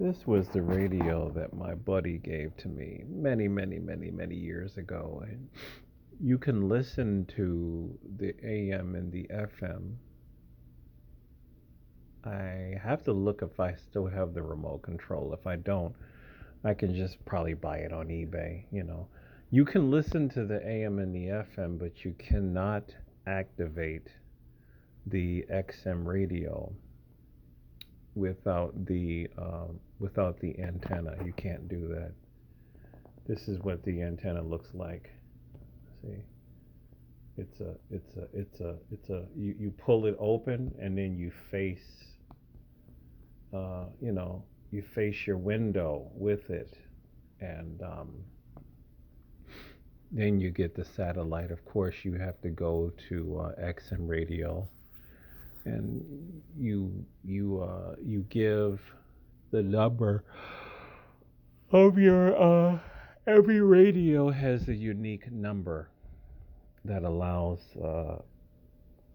This was the radio that my buddy gave to me many, many, many, many years ago. And you can listen to the AM and the FM. I have to look if I still have the remote control. If I don't, I can just probably buy it on eBay. You can listen to the AM and the FM, but you cannot activate the XM radio without the antenna. You can't do that. This is what the antenna looks like. See, you pull it open and then uh, you know, you face your window with it, and then you get the satellite. Of course, you have to go to XM radio, and you give the number of your every radio has a unique number that allows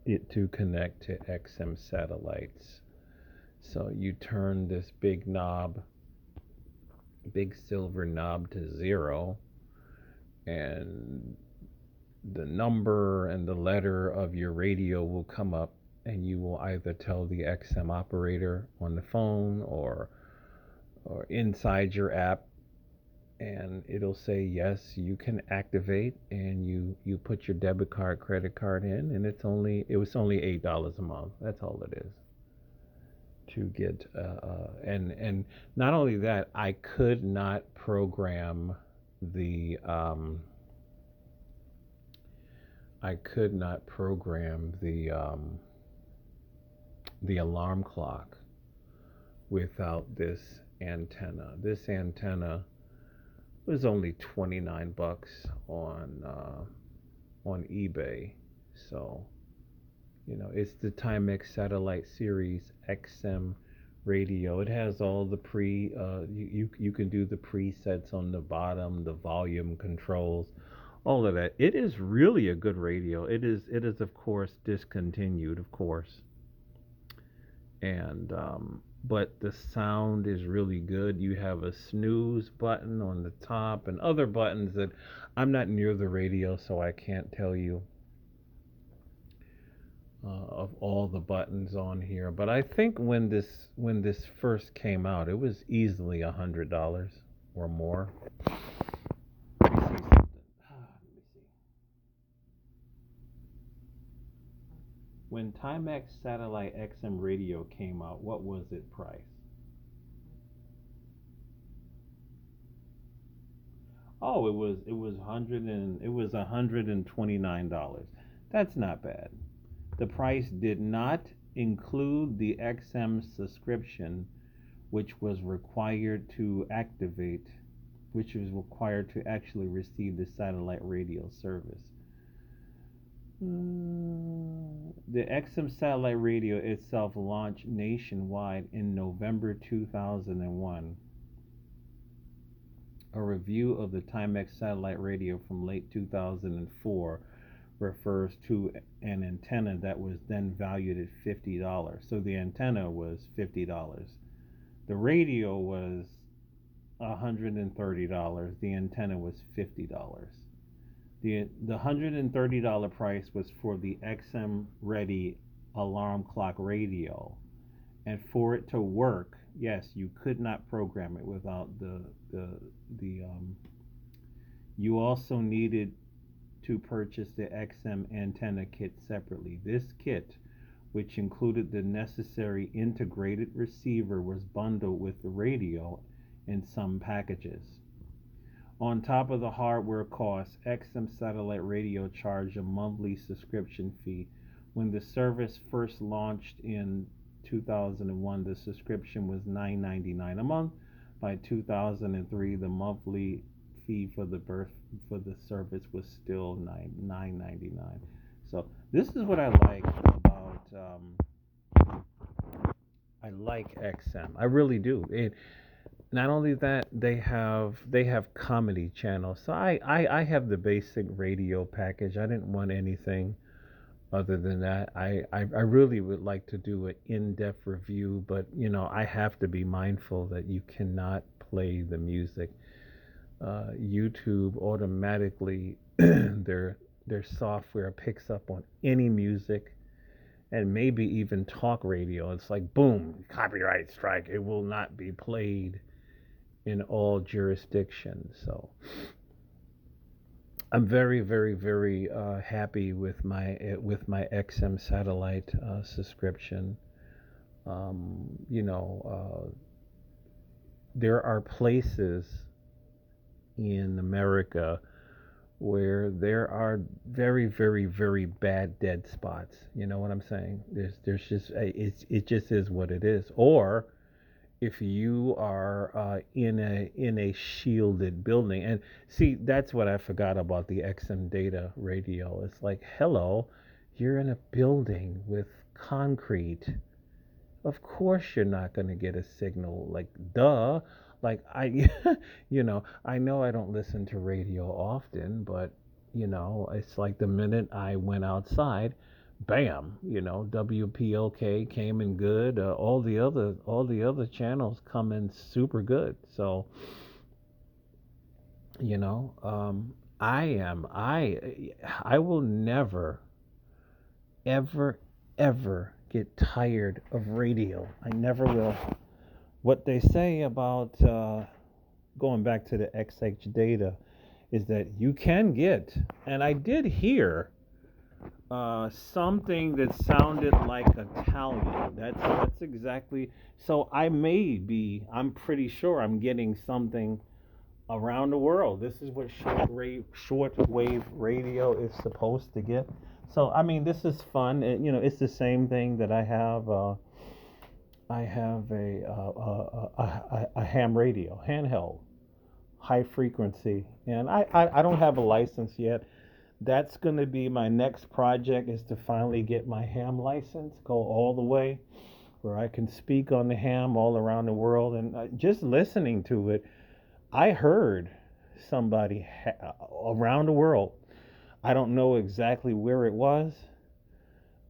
it to connect to XM satellites. So you turn this big silver knob to zero, and the number and the letter of your radio will come up, and you will either tell the XM operator on the phone or inside your app, and it'll say yes, you can activate, and you put your debit card, credit card in, and it was only $8 a month. That's all it is to get and not only that, the I could not program the alarm clock without this antenna. This antenna was only 29 bucks on eBay. So, it's the Timex Satellite Series XM radio. It has all the you can do the presets on the bottom, the volume controls, all of that. It is really a good radio. It is of course discontinued, of course, and but the sound is really good. You have a snooze button on the top and other buttons that I'm not near the radio, so I can't tell you of all the buttons on here. But I think when this first came out, it was easily $100 or more. Let me see something. Let me see. When Timex Satellite XM Radio came out, what was it price? Oh, it was $129. That's not bad. The price did not include the XM subscription, which was required to activate, which was required to actually receive the satellite radio service. The XM satellite radio itself launched nationwide in November 2001. A review of the Timex satellite radio from late 2004 refers to an antenna that was then valued at $50. So the antenna was $50. The radio was $130. The antenna was $50. The $130 price was for the XM Ready alarm clock radio, and for it to work, yes, you could not program it without the. You also needed to purchase the XM antenna kit separately. This kit, which included the necessary integrated receiver, was bundled with the radio in some packages. On top of the hardware costs, XM Satellite Radio charged a monthly subscription fee. When the service first launched in 2001, the subscription was $9.99 a month. By 2003, the monthly fee for the service was still $9.99. So this is what I like about I like XM. I really do. Not only that, they have comedy channels. So I have the basic radio package. I didn't want anything Other than that, I really would like to do an in-depth review, but I have to be mindful that you cannot play the music. YouTube automatically their software picks up on any music and maybe even talk radio. It's like boom, copyright strike. It will not be played in all jurisdictions. So I'm very, very, very happy with my XM satellite subscription. You know, there are places in America where there are very, very, very bad dead spots. You know what I'm saying? There's just it just is what it is. Or if you are in a shielded building, and see, that's what I forgot about the XM data radio. It's like, hello, you're in a building with concrete. Of course you're not going to get a signal. Like, duh. Like, I know I don't listen to radio often, but it's like the minute I went outside, bam, WPLK came in good. All the other channels come in super good. So, you know, I am I will never ever ever get tired of radio. I never will. What they say about going back to the XH data is that you can get, and I did hear something that sounded like Italian. That's exactly. So I may be. I'm pretty sure I'm getting something around the world. This is what shortwave radio is supposed to get. So I mean, this is fun. It's the same thing that I have. I have a ham radio, handheld, high frequency, and I don't have a license yet. That's going to be my next project, is to finally get my ham license, go all the way where I can speak on the ham all around the world. And just listening to it, I heard somebody around the world. I don't know exactly where it was,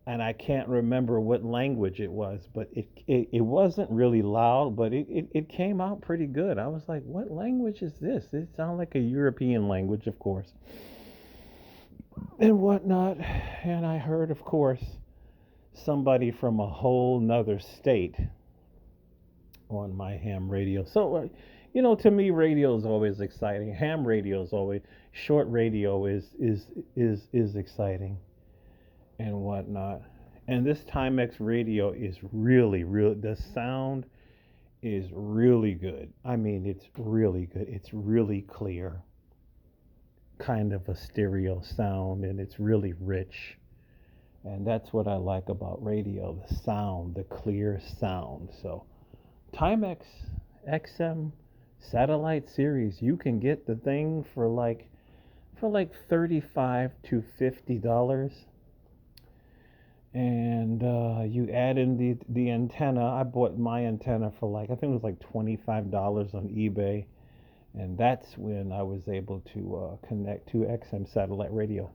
and I can't remember what language it was, but it wasn't really loud, but it came out pretty good. I was like, what language is this? It sounds like a European language, of course, and whatnot. And I heard, of course, somebody from a whole nother state on my ham radio. So, to me, radio is always exciting. Ham radio is always short radio is exciting and whatnot. And this Timex radio is really, really, the sound is really good. I mean, it's really good. It's really clear, kind of a stereo sound, and it's really rich. And that's what I like about radio, the sound, the clear sound. So, Timex XM satellite series, you can get the thing for like $35 to $50, and you add in the antenna. I bought my antenna for, like, I think it was like $25 on eBay, and that's when I was able to connect to XM satellite radio.